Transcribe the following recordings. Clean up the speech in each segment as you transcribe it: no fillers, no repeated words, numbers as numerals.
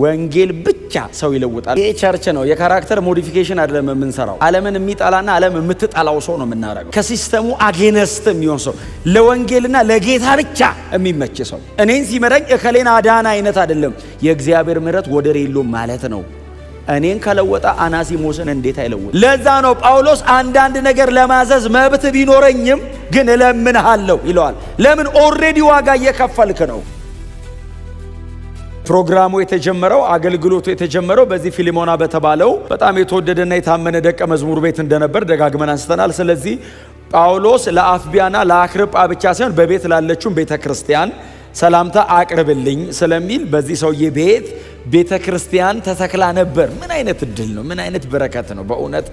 ወንጌል ብቻ ሰው ይለውጣል። ይሄ ቸርች ነው። የካራክተር ሞዲፊኬሽን አይደለም የምንሰራው። ዓለምን የሚጣላና ዓለም የምትጣላው ሰው ነው የምናረገው። ከሲስተሙ አጌነስት የሚሆን ሰው፣ ለወንጌልና ለጌታ ብቻ የሚመች ሰው። እኔን ሲመረኝ እከሌን አዳና አይነት አይደለም። የእግዚአብሔር ምሕረት ወደር የለውም ማለት ነው። እኔን ከለወጣ አናሲሞስን እንዴት አይለውጥ? ለዛ ነው ጳውሎስ አንዳንድ ነገር ለማዘዝ መብት ቢኖረኝም ግን እለምንሃለሁ ይለዋል። ለምን? ኦልሬዲ ዋጋ እየከፈልክ ነው። ፕሮግራሙ የተጀመረው አገልግሎቱ የተጀመረው በዚህ ፊሊሞና በተባለው በጣም የተወደደና የታመነ ደቀ መዝሙር ቤት እንደነበር ደጋግመን አንስተናል። ስለዚህ ጳውሎስ ለአፍቢያና ለአክርጳ ብቻ ሳይሆን በቤት ላለችው ቤተክርስቲያን ሰላምታ አቅርብልኝ ስለሚል በዚህ ሰውዬ ቤተ ክርስቲያን ተተክላ ነበር። ምን አይነት እድል ነው! ምን አይነት በረከት ነው! በእውነት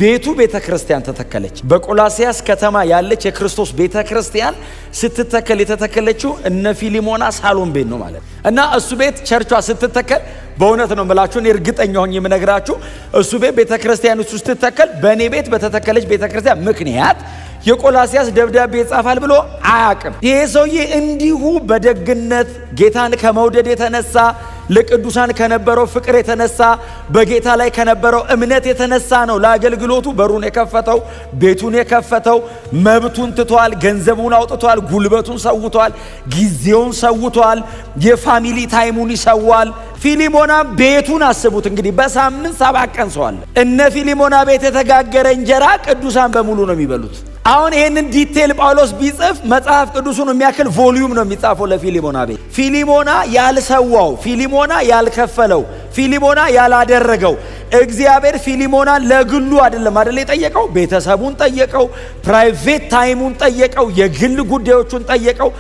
ቤቱ ቤተ ክርስቲያን ተተከለች። በቆላሲያስ ከተማ ያለች የክርስቶስ ቤተ ክርስቲያን ስትተከል የተተከለችው እነ ፊሊሞና ሳሎን ቤት ነው ማለት እና እሱ ቤት ቸርቿ ስትተከል በእውነት ነው የምላችሁ፣ እኔ እርግጠኛ ሆኜ የምነግራችሁ እሱ ቤት ቤተ ክርስቲያን ውስጥ ስትተከል በእኔ ቤት በተተከለች ቤተ ክርስቲያን ምክንያት የቆላሲያስ ደብዳቤ ይጻፋል ብሎ አያውቅም። ይሄ ሰውዬ እንዲሁ በደግነት ጌታን ከመውደድ የተነሳ ለቅዱሳን ከነበረው ፍቅር የተነሳ በጌታ ላይ ከነበረው እምነት የተነሳ ነው ለአገልግሎቱ በሩን የከፈተው፣ ቤቱን የከፈተው። መብቱን ትቷል፣ ገንዘቡን አውጥቷል፣ ጉልበቱን ሰውቷል፣ ጊዜውን ሰውቷል፣ የፋሚሊ ታይሙን ይሰዋል። ፊሊሞና ቤቱን አስቡት እንግዲህ በሳምንት 7 ቀን ሰው አለ። እነ ፊሊሞና ቤት የተጋገረ እንጀራ ቅዱሳን በሙሉ ነው የሚበሉት። አሁን ይሄንን ዲቴል ጳውሎስ ቢጽፍ መጽሐፍ ቅዱሱን የሚያክል ቮሊዩም ነው የሚጻፈው ለፊሊሞና ቤት። ፊሊሞና ያልሰዋው፣ ፊሊሞና ያልከፈለው፣ ፊሊሞና ያላደረገው እግዚአብሔር ፊሊሞናን ለግሉ አይደለም የጠየቀው፣ ቤተሰቡን ጠየቀው፣ ፕራይቬት ታይሙን ጠየቀው፣ የግል ጉዳዮቹን ጠየቀው።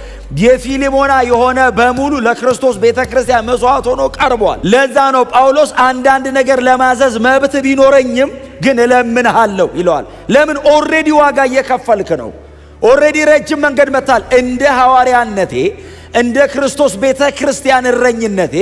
የፊሊሞና የሆነ በሙሉ ለክርስቶስ ቤተክርስቲያን መስዋዕት ሆኖ ቀርቧል። ለዛ ነው ጳውሎስ አንዳንድ ነገር ለማዘዝ መብት ቢኖረኝም ግን እለምንሃለሁ ይለዋል። ለምን? ኦልሬዲ ዋጋ እየከፈልክ ነው። ኦልሬዲ ረጅም መንገድ መታል። እንደ ሐዋርያነቴ እንደ ክርስቶስ ቤተ ክርስቲያን እረኝነቴ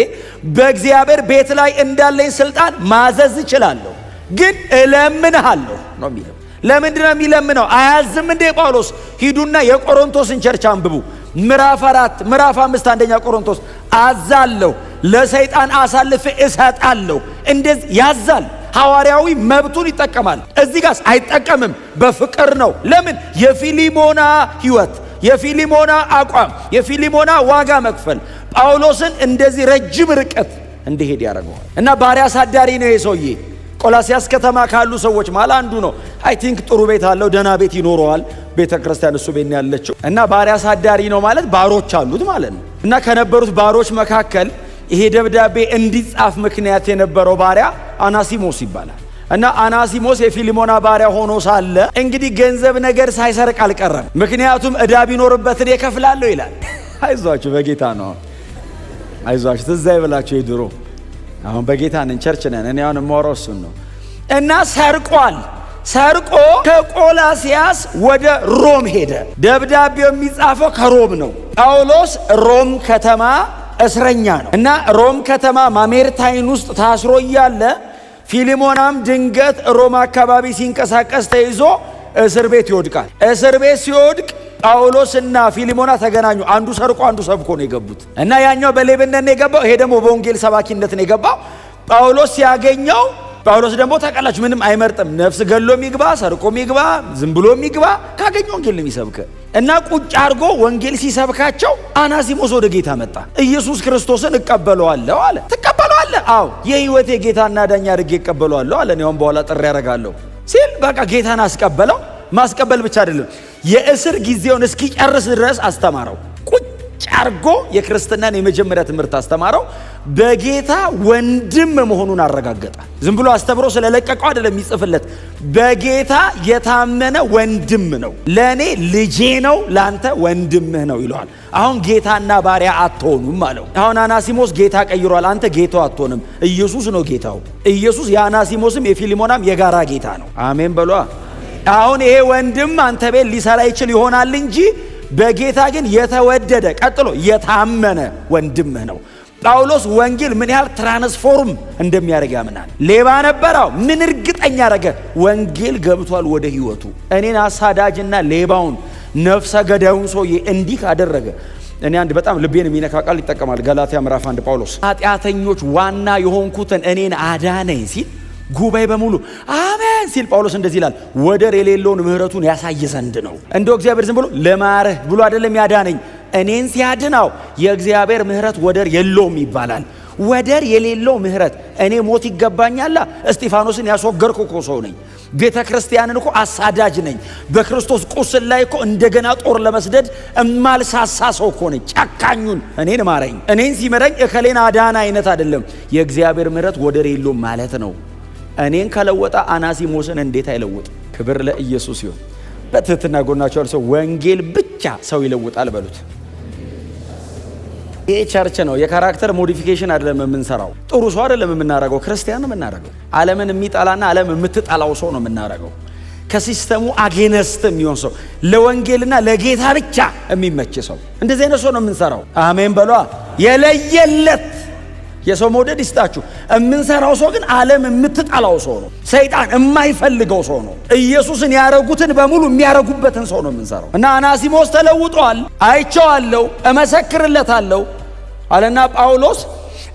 በእግዚአብሔር ቤት ላይ እንዳለኝ ስልጣን ማዘዝ እችላለሁ፣ ግን እለምንሃለሁ ነው የሚለው። ለምንድን ነው የሚለምነው? አያዝም እንዴ ጳውሎስ? ሂዱና የቆሮንቶስን ቸርች አንብቡ። ምዕራፍ 4 ምዕራፍ 5 አንደኛ ቆሮንቶስ አዛለሁ፣ ለሰይጣን አሳልፌ እሰጣለሁ። እንደዚህ ያዛል። ሐዋርያዊ መብቱን ይጠቀማል። እዚህ ጋር አይጠቀምም። በፍቅር ነው። ለምን? የፊሊሞና ህይወት፣ የፊሊሞና አቋም፣ የፊሊሞና ዋጋ መክፈል ጳውሎስን እንደዚህ ረጅም ርቀት እንዲሄድ ያደርገዋል። እና ባሪያ አሳዳሪ ነው የሰውዬ። ቆላሲያስ ከተማ ካሉ ሰዎች ማለት አንዱ ነው። አይ ቲንክ ጥሩ ቤት አለው፣ ደህና ቤት ይኖረዋል። ቤተ ክርስቲያን እሱ ቤት ያለችው እና ባሪያ አሳዳሪ ነው ማለት ባሮች አሉት ማለት ነው። እና ከነበሩት ባሮች መካከል ይሄ ደብዳቤ እንዲጻፍ ምክንያት የነበረው ባሪያ አናሲሞስ ይባላል። እና አናሲሞስ የፊሊሞና ባሪያ ሆኖ ሳለ እንግዲህ ገንዘብ ነገር ሳይሰርቅ አልቀረም። ምክንያቱም ዕዳ ቢኖርበት እኔ እከፍላለሁ ይላል። አይዟችሁ በጌታ ነው። አይዟችሁ ትዝ አይበላችሁ የድሮ። አሁን በጌታ ነን፣ ቸርች ነን። እኔ አሁን የማወራው እሱን ነው። እና ሰርቆ ከቆላሲያስ ወደ ሮም ሄደ። ደብዳቤው የሚጻፈው ከሮም ነው። ጳውሎስ ሮም ከተማ እስረኛ ነው እና ሮም ከተማ ማሜርታይን ውስጥ ታስሮ እያለ ፊሊሞናም ድንገት ሮም አካባቢ ሲንቀሳቀስ ተይዞ እስር ቤት ይወድቃል። እስር ቤት ሲወድቅ ጳውሎስና ፊሊሞና ተገናኙ። አንዱ ሰርቆ አንዱ ሰብኮ ነው የገቡት እና ያኛው በሌብነት ነው የገባው፣ ይሄ ደግሞ በወንጌል ሰባኪነት ነው የገባው። ጳውሎስ ሲያገኘው ጳውሎስ ደግሞ ታውቃላችሁ ምንም አይመርጥም። ነፍስ ገሎ የሚግባ ሰርቆ የሚግባ ዝም ብሎ የሚግባ ካገኘው ወንጌል ነው የሚሰብከ እና ቁጭ አድርጎ ወንጌል ሲሰብካቸው አናሲሞስ ወደ ጌታ መጣ። ኢየሱስ ክርስቶስን እቀበለዋለሁ አለ። ትቀበለዋለህ? አዎ የህይወቴ ጌታና ዳኛ አድርጌ እቀበለዋለሁ አለ። እኔም በኋላ ጥሪ ያደርጋለሁ ሲል በቃ ጌታን አስቀበለው። ማስቀበል ብቻ አይደለም የእስር ጊዜውን እስኪጨርስ ድረስ አስተማረው። ቁጭ አድርጎ የክርስትናን የመጀመሪያ ትምህርት አስተማረው። በጌታ ወንድም መሆኑን አረጋገጠ። ዝም ብሎ አስተምሮ ስለለቀቀው አይደለም የሚጽፍለት። በጌታ የታመነ ወንድም ነው። ለእኔ ልጄ ነው፣ ለአንተ ወንድምህ ነው ይለዋል። አሁን ጌታና ባሪያ አትሆኑም አለው። አሁን አናሲሞስ ጌታ ቀይሯል። አንተ ጌታው አትሆንም። ኢየሱስ ነው ጌታው። ኢየሱስ የአናሲሞስም የፊሊሞናም የጋራ ጌታ ነው። አሜን በሏ። አሁን ይሄ ወንድም አንተ ቤት ሊሰራ ይችል ይሆናል እንጂ በጌታ ግን የተወደደ ቀጥሎ የታመነ ወንድምህ ነው። ጳውሎስ ወንጌል ምን ያህል ትራንስፎርም እንደሚያደርግ ያምናል። ሌባ ነበረው፣ ምን እርግጠኛ ያደረገ ወንጌል ገብቷል ወደ ህይወቱ። እኔን አሳዳጅና ሌባውን ነፍሰ ገዳዩን ሰውዬ እንዲህ ካደረገ እኔ አንድ በጣም ልቤን የሚነካ ቃል ይጠቀማል። ገላትያ ምዕራፍ 1 ጳውሎስ ኃጢአተኞች ዋና የሆንኩትን እኔን አዳነኝ ሲል ጉባኤ በሙሉ አሜን ሲል ጳውሎስ እንደዚህ ይላል፣ ወደር የሌለውን ምህረቱን ያሳይ ዘንድ ነው። እንደው እግዚአብሔር ዝም ብሎ ለማረህ ብሎ አይደለም ያዳነኝ፣ እኔን ሲያድናው የእግዚአብሔር ምህረት ወደር የለውም ይባላል። ወደር የሌለው ምህረት። እኔ ሞት ይገባኛል። እስጢፋኖስን ያስወገርኩ እኮ ሰው ነኝ። ቤተ ክርስቲያንን እኮ አሳዳጅ ነኝ። በክርስቶስ ቁስል ላይ እኮ እንደገና ጦር ለመስደድ እማልሳሳ ሰው እኮ ነኝ። ጨካኙን እኔን ማረኝ። እኔን ሲመረኝ እከሌን አዳና አይነት አይደለም። የእግዚአብሔር ምህረት ወደር የለውም ማለት ነው። እኔን ከለወጣ አናሲሞስን እንዴት አይለውጥ? ክብር ለኢየሱስ ይሁን። በትህትና ጎናቸው ሰው ወንጌል ብቻ ሰው ይለውጣል በሉት። ይሄ ቸርች ነው። የካራክተር ሞዲፊኬሽን አይደለም የምንሰራው። ጥሩ ሰው አይደለም የምናረገው፣ ክርስቲያን ነው የምናረገው። ዓለምን የሚጠላና ዓለም የምትጠላው ሰው ነው የምናረገው። ከሲስተሙ አጌነስት የሚሆን ሰው፣ ለወንጌልና ለጌታ ብቻ የሚመች ሰው፣ እንደዚህ አይነት ሰው ነው የምንሰራው። አሜን በሏ። የለየለት የሰው መውደድ ይስጣችሁ። የምንሰራው ሰው ግን ዓለም የምትጠላው ሰው ነው። ሰይጣን የማይፈልገው ሰው ነው። ኢየሱስን ያረጉትን በሙሉ የሚያረጉበትን ሰው ነው የምንሰራው። እና አናሲሞስ ተለውጧል፣ አይቼዋለሁ፣ እመሰክርለታለሁ አለና ጳውሎስ።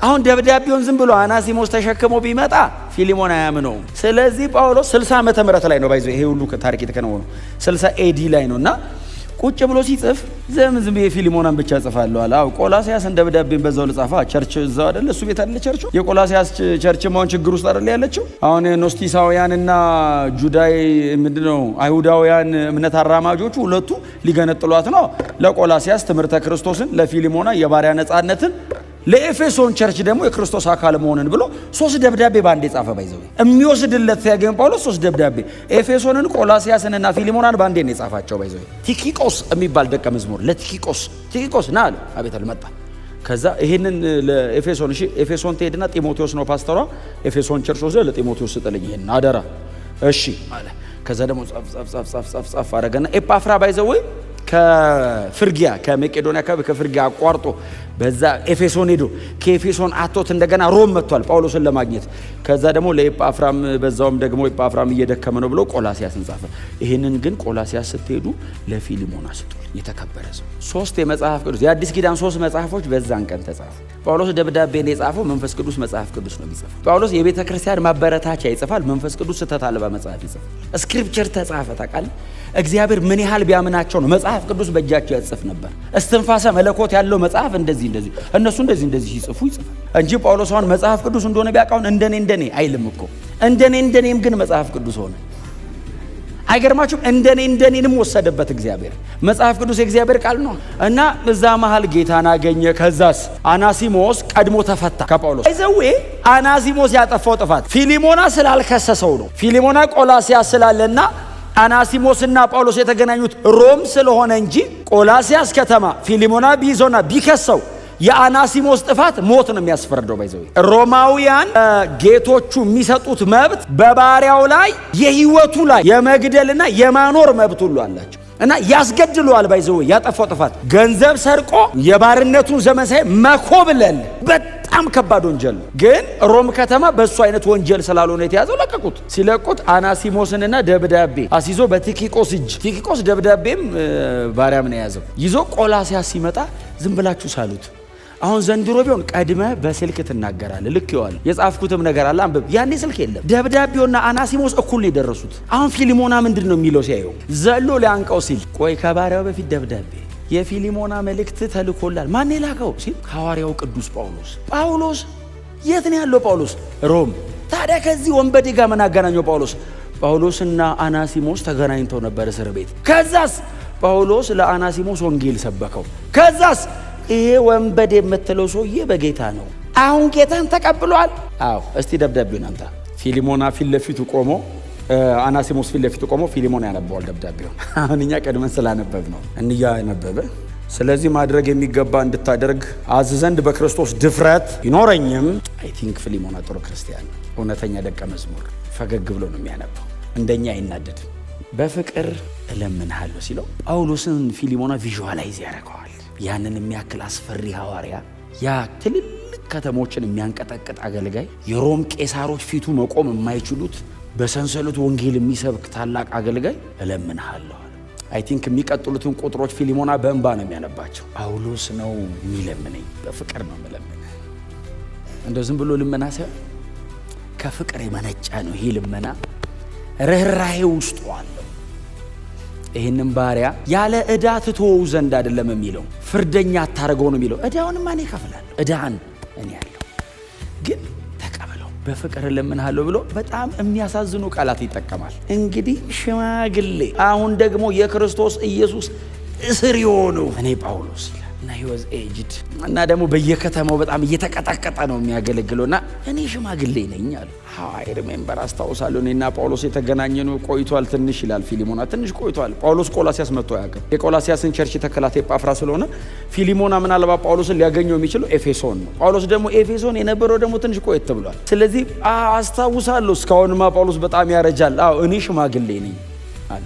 አሁን ደብዳቤውን ዝም ብሎ አናሲሞስ ተሸክሞ ቢመጣ ፊሊሞን አያምነውም። ስለዚህ ጳውሎስ 60 ዓመተ ምህረት ላይ ነው ባይዘው ይሄ ሁሉ ታሪክ የተከናወነው 60 ኤዲ ላይ ነውና ቁጭ ብሎ ሲጽፍ ዝም የፊሊሞናን ብቻ ጽፋለሁ አለ። አው ቆላሲያስን ደብዳቤን በዛው ልጻፋ። ቸርች እዛው አይደለ? እሱ ቤት አይደለ ቸርቹ? የቆላሲያስ ቸርች ማውን ችግር ውስጥ አይደለ ያለችው? አሁን ኖስቲሳውያንና ጁዳይ ምንድነው አይሁዳውያን እምነት አራማጆቹ ሁለቱ ሊገነጥሏት ነው። ለቆላሲያስ ትምህርተ ክርስቶስን፣ ለፊሊሞና የባሪያ ነጻነትን፣ ለኤፌሶን ቸርች ደግሞ የክርስቶስ አካል መሆንን ብሎ 3 ደብዳቤ ባንዴ ጻፈ። ባይዘው የሚወስድለት ሲያገኝ ጳውሎስ 3 ደብዳቤ ኤፌሶንን፣ ቆላሲያስንና ፊሊሞናን ባንዴ ነው የጻፋቸው። ባይዘው ቲኪቆስ የሚባል ደቀ መዝሙር ለቲኪቆስ ና አለ። አቤት አልመጣ። ከዛ ይሄንን ለኤፌሶን እሺ፣ ኤፌሶን ትሄድና ጢሞቴዎስ ነው ፓስተሯ፣ ኤፌሶን ቸርች ወዘ ለጢሞቴዎስ ስጥልኝ ይሄን አደራ እሺ አለ። ከዛ ደግሞ ጻፍ አረገና ኤጳፍራ ባይዘው ከፍርጊያ ከመቄዶንያ ከፍርጊያ አቋርጦ በዛ ኤፌሶን ሄዶ ከኤፌሶን አቶት እንደገና ሮም መጥቷል ጳውሎስን ለማግኘት። ከዛ ደግሞ ለኤጳፍራም በዛውም ደግሞ ኤጳፍራም እየደከመ ነው ብሎ ቆላሲያስን ጻፈ። ይሄንን ግን ቆላሲያስ ስትሄዱ ለፊሊሞና ስጡ፣ የተከበረ ሰው። 3 የመጽሐፍ ቅዱስ የአዲስ ኪዳን 3 መጽሐፎች በዛን ቀን ተጻፉ። ጳውሎስ ደብዳቤን የጻፈው መንፈስ ቅዱስ መጽሐፍ ቅዱስ ነው የሚጽፈው። ጳውሎስ የቤተ ክርስቲያን ማበረታቻ ይጽፋል፣ መንፈስ ቅዱስ ስተት አልባ መጽሐፍ ይጽፋል። ስክሪፕቸር ተጻፈ። ታውቃለህ እግዚአብሔር ምን ያህል ቢያምናቸው ነው መጽሐፍ ቅዱስ በእጃቸው ያጽፍ ነበር። እስትንፋሰ መለኮት ያለው መጽሐፍ እንደዚህ እነሱ እንደዚህ ይጽፉ እንጂ ጳውሎስ አሁን መጽሐፍ ቅዱስ እንደሆነ ቢያውቃውን እንደኔ አይልም እኮ። እንደኔም ግን መጽሐፍ ቅዱስ ሆነ። አይገርማችሁም? እንደኔንም ወሰደበት እግዚአብሔር። መጽሐፍ ቅዱስ የእግዚአብሔር ቃል ነው እና እዛ መሃል ጌታን አገኘ። ከዛስ አናሲሞስ ቀድሞ ተፈታ ከጳውሎስ። አይዘዌ አናሲሞስ ያጠፋው ጥፋት ፊሊሞና ስላልከሰሰው ነው። ፊሊሞና ቆላሲያስ ስላለና አናሲሞስና ጳውሎስ የተገናኙት ሮም ስለሆነ እንጂ ቆላሲያስ ከተማ ፊሊሞና ቢይዞና ቢከሰው የአናሲሞስ ጥፋት ሞት ነው የሚያስፈርደው። ባይዘው ሮማውያን ጌቶቹ የሚሰጡት መብት በባሪያው ላይ የህይወቱ ላይ የመግደልና የማኖር መብት ሁሉ አላቸው እና ያስገድለዋል። ባይዘው ያጠፋው ጥፋት ገንዘብ ሰርቆ የባርነቱን ዘመን ሳይ መኮብለል በጣም ከባድ ወንጀል ነው። ግን ሮም ከተማ በሱ አይነት ወንጀል ስላልሆነ የተያዘው ለቀቁት። ሲለቁት አናሲሞስንና ደብዳቤ አሲዞ በቲኪቆስ እጅ ቲኪቆስ ደብዳቤም ባሪያም ነው የያዘው ይዞ ቆላሲያስ ሲመጣ ዝም ብላችሁ ሳሉት። አሁን ዘንድሮ ቢሆን ቀድመ በስልክ ትናገራለህ። ልክ ይዋል የጻፍኩትም ነገር አለ አንብብ። ያኔ ስልክ የለም። ደብዳቤውና አናሲሞስ እኩል ነው የደረሱት። አሁን ፊሊሞና ምንድነው የሚለው ሲያየው ዘሎ ሊያንቀው ሲል ቆይ ከባሪያው በፊት ደብዳቤ የፊሊሞና መልእክት ተልኮላል። ማን የላከው ሲል ሐዋርያው ቅዱስ ጳውሎስ የት ነው ያለው? ጳውሎስ ሮም። ታዲያ ከዚህ ወንበዴ ጋር ምን አገናኘው? ጳውሎስና አናሲሞስ ተገናኝተው ነበር እስር ቤት። ከዛስ ጳውሎስ ለአናሲሞስ ወንጌል ሰበከው። ከዛስ ይሄ ወንበዴ የምትለው ሰውዬ በጌታ ነው። አሁን ጌታን ተቀብሏል። አዎ እስቲ ደብዳቤውን አምጣ። ፊሊሞና ፊት ለፊቱ ቆሞ አናሲሞስ ፊት ለፊቱ ቆሞ ፊሊሞና ያነበዋል ደብዳቤውን። አሁን እኛ ቀድመን ስላነበብ ነው ያነበበ። ስለዚህ ማድረግ የሚገባ እንድታደርግ አዝ ዘንድ በክርስቶስ ድፍረት ይኖረኝም። አይ ቲንክ ፊሊሞና ጥሩ ክርስቲያን፣ እውነተኛ ደቀ መዝሙር፣ ፈገግ ብሎ ነው የሚያነበው፣ እንደኛ አይናደድም። በፍቅር እለምንሃለሁ ሲለው ጳውሎስን ፊሊሞና ቪዥዋላይዝ ያደርገዋል። ያንን የሚያክል አስፈሪ ሐዋርያ፣ ያ ትልልቅ ከተሞችን የሚያንቀጠቅጥ አገልጋይ፣ የሮም ቄሳሮች ፊቱ መቆም የማይችሉት በሰንሰለት ወንጌል የሚሰብክ ታላቅ አገልጋይ እለምንሃለሁ። አይ ቲንክ የሚቀጥሉትን ቁጥሮች ፊሊሞና በእንባ ነው የሚያነባቸው። ጳውሎስ ነው የሚለምነኝ፣ በፍቅር ነው የሚለምነኝ። እንደው ዝም ብሎ ልመና ሳይሆን ከፍቅር የመነጨ ነው ይሄ ልመና። ርኅራኄ ውስጡ አለው። ይህንን ባሪያ ያለ ዕዳ ትተወው ዘንድ አይደለም የሚለው፣ ፍርደኛ አታረገው ነው የሚለው። ዕዳውን ማን ይከፍላል? ዕዳን እኔ ያለው ግን ተቀበለው በፍቅር እለምንሃለሁ ብሎ በጣም የሚያሳዝኑ ቃላት ይጠቀማል። እንግዲህ ሽማግሌ አሁን ደግሞ የክርስቶስ ኢየሱስ እስር የሆነው እኔ ጳውሎስ ይላል እና he was aged እና ደግሞ በየከተማው በጣም እየተቀጠቀጠ ነው የሚያገለግለውና እኔ ሽማግሌ ነኝ አለ። አይ ሪሜምበር አስታውሳለሁ እኔና ጳውሎስ የተገናኘነው ቆይቷል ትንሽ ይላል ፊሊሞና። ትንሽ ቆይቷል። ጳውሎስ ቆላሲያስ መጥቶ አያውቅም። የቆላሲያስን ቸርች የተከላት ኤጳፍራ ስለሆነ ፊሊሞና ምናልባት ጳውሎስን ሊያገኘው የሚችለው ኤፌሶን ነው። ጳውሎስ ደግሞ ኤፌሶን የነበረው ደግሞ ትንሽ ቆየት ብሏል። ስለዚህ አስታውሳለሁ እስካሁንማ ጳውሎስ በጣም ያረጃል። እኔ ሽማግሌ ነኝ አለ።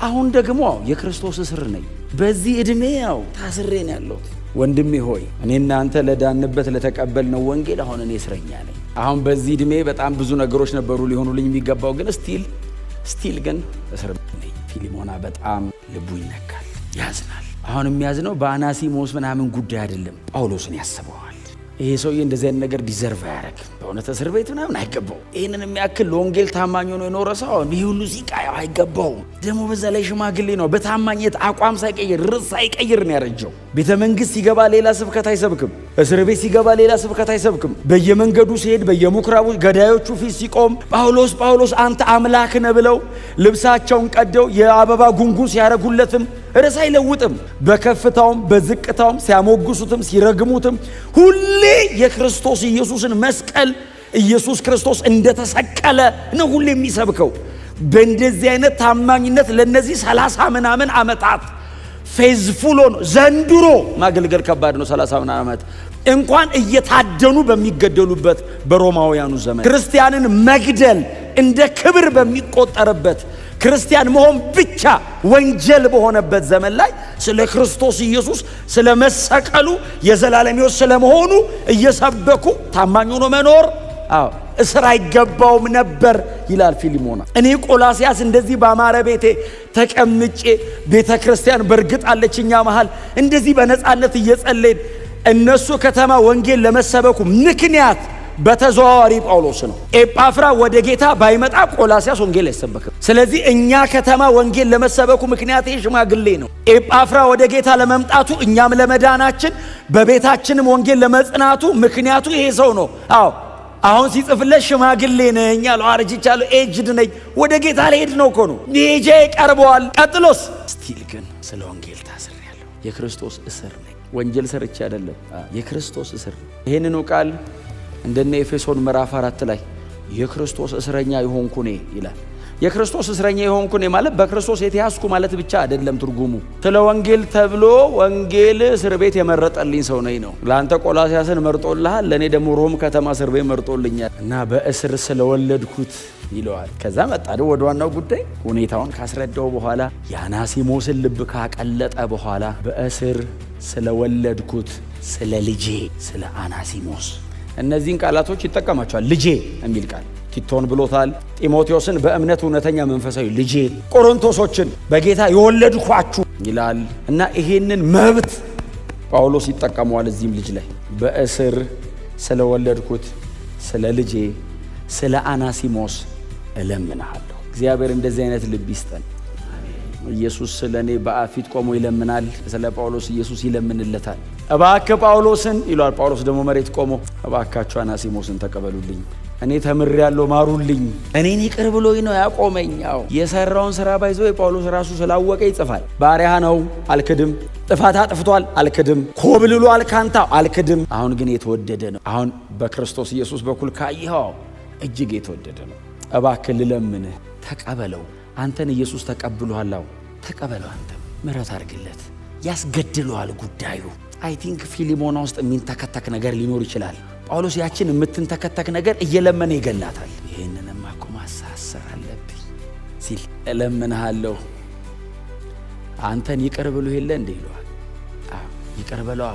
አሁን ደግሞ የክርስቶስ እስር ነኝ። በዚህ ዕድሜ ታስሬ ነው ያለሁት። ወንድሜ ሆይ እኔና አንተ ለዳንበት ለተቀበልነው ወንጌል አሁን እኔ እስረኛ ነኝ። አሁን በዚህ ዕድሜ በጣም ብዙ ነገሮች ነበሩ ሊሆኑልኝ የሚገባው፣ ግን ስቲል ግን እስር ነኝ። ፊሊሞና በጣም ልቡ ይነካል፣ ያዝናል። አሁን የሚያዝነው በአናሲሞስ ምናምን ጉዳይ አይደለም፣ ጳውሎስን ያስበዋል። ይሄ ሰውዬ እንደዚህ አይነት ነገር ዲዘርቭ አያደርግም። በእውነት እስር ቤት ምናምን አይገባው። ይህንን የሚያክል ለወንጌል ታማኝ ሆኖ የኖረ ሰው ይህ ሁሉ ሲቃየው አይገባውም። ደግሞ በዛ ላይ ሽማግሌ ነው። በታማኝነት አቋም ሳይቀይር ርዕስ ሳይቀይር ነው ያረጀው። ቤተ መንግስት ሲገባ ሌላ ስብከት አይሰብክም። እስር ቤት ሲገባ ሌላ ስብከት አይሰብክም። በየመንገዱ ሲሄድ በየምኩራቡ ገዳዮቹ ፊት ሲቆም ጳውሎስ ጳውሎስ አንተ አምላክ ነህ ብለው ልብሳቸውን ቀደው የአበባ ጉንጉን ሲያረጉለትም ርዕስ አይለውጥም። በከፍታውም በዝቅታውም ሲያሞግሱትም ሲረግሙትም ሁሌ የክርስቶስ ኢየሱስን መስቀል ኢየሱስ ክርስቶስ እንደተሰቀለ ነው ሁሌ የሚሰብከው። በእንደዚህ አይነት ታማኝነት ለነዚህ 30 ምናምን ዓመታት ፌዝፉል ሆኖ ዘንድሮ ማገልገል ከባድ ነው። 30 ምናምን ዓመት እንኳን እየታደኑ በሚገደሉበት በሮማውያኑ ዘመን ክርስቲያንን መግደል እንደ ክብር በሚቆጠርበት ክርስቲያን መሆን ብቻ ወንጀል በሆነበት ዘመን ላይ ስለ ክርስቶስ ኢየሱስ ስለ መሰቀሉ የዘላለም ሕይወት ስለመሆኑ እየሰበኩ ታማኝ ሆኖ መኖር እስር አይገባውም ነበር ይላል ፊሊሞና። እኔ ቆላሲያስ እንደዚህ በአማረ ቤቴ ተቀምጬ ቤተ ክርስቲያን በርግጥ አለች እኛ መሃል እንደዚህ በነፃነት እየጸለይን እነሱ ከተማ ወንጌል ለመሰበኩ ምክንያት በተዘዋዋሪ ጳውሎስ ነው። ኤጳፍራ ወደ ጌታ ባይመጣ ቆላሲያስ ወንጌል አይሰበክም። ስለዚህ እኛ ከተማ ወንጌል ለመሰበኩ ምክንያት ሽማግሌ ነው። ኤጳፍራ ወደ ጌታ ለመምጣቱ እኛም ለመዳናችን በቤታችንም ወንጌል ለመጽናቱ ምክንያቱ ይሄ ሰው ነው። አሁን ሲጽፍለት ሽማግሌ ነኝ አለው። አርጅቻለሁ፣ ኤጅድ ነኝ፣ ወደ ጌታ ልሄድ ነው እኮ ነው። ሜጄ ቀርበዋል። ቀጥሎስ ስቲል ግን ስለ ወንጌል ታስሬያለሁ። የክርስቶስ እስር ነኝ። ወንጀል ሰርቼ አይደለም፣ የክርስቶስ እስር። ይሄንኑ ቃል እንደነ ኤፌሶን ምዕራፍ 4 ላይ የክርስቶስ እስረኛ የሆንኩ እኔ ይላል። የክርስቶስ እስረኛ የሆንኩ እኔ ማለት በክርስቶስ የተያዝኩ ማለት ብቻ አይደለም ትርጉሙ። ስለ ወንጌል ተብሎ ወንጌል እስር ቤት የመረጠልኝ ሰው ነኝ ነው። ለአንተ ቆላሲያስን መርጦልሃል፣ ለእኔ ደግሞ ሮም ከተማ እስር ቤት መርጦልኛል እና በእስር ስለወለድኩት ይለዋል። ከዛ መጣ ወደ ዋናው ጉዳይ። ሁኔታውን ካስረዳው በኋላ የአናሲሞስን ልብ ካቀለጠ በኋላ በእስር ስለወለድኩት ስለ ልጄ ስለ አናሲሞስ እነዚህን ቃላቶች ይጠቀማቸዋል። ልጄ የሚል ቃል ቲቶን ብሎታል። ጢሞቴዎስን በእምነት እውነተኛ መንፈሳዊ ልጄ፣ ቆሮንቶሶችን በጌታ የወለድኳችሁ ይላል እና ይሄንን መብት ጳውሎስ ይጠቀመዋል እዚህም ልጅ ላይ። በእስር ስለወለድኩት ስለ ልጄ ስለ አናሲሞስ እለምንሃለሁ። እግዚአብሔር እንደዚህ አይነት ልብ ይስጠን። ኢየሱስ ስለ እኔ በአብ ፊት ቆሞ ይለምናል። ስለ ጳውሎስ ኢየሱስ ይለምንለታል። እባክህ ጳውሎስን ይሏል። ጳውሎስ ደግሞ መሬት ቆሞ እባካችሁ አናሲሞስን ተቀበሉልኝ፣ እኔ ተምሬያለሁ፣ ማሩልኝ። እኔን ይቅር ብሎኝ ነው ያቆመኝ። የሰራውን ስራ ባይዞ የጳውሎስ ራሱ ስላወቀ ይጽፋል። ባሪያ ነው አልክድም፣ ጥፋት አጥፍቷል አልክድም፣ ኮብልሏል ካንተ አልክድም። አሁን ግን የተወደደ ነው። አሁን በክርስቶስ ኢየሱስ በኩል ካየኸው እጅግ የተወደደ ነው። እባክህ ልለምንህ ተቀበለው። አንተን ኢየሱስ ተቀብሏል። ተቀበለው። አንተም ምሕረት አድርግለት። ያስገድለዋል ጉዳዩ። አይ ቲንክ ፊሊሞና ውስጥ የሚንተከተክ ነገር ሊኖር ይችላል። ጳውሎስ ያችን የምትንተከተክ ነገር እየለመነ ይገላታል። ይህንንማ እኮ ማሳሰር አለብኝ ሲል እለምንሃለሁ አንተን ይቅር ብሎ የለ እንደ ይለዋል። ይቅር በለዋ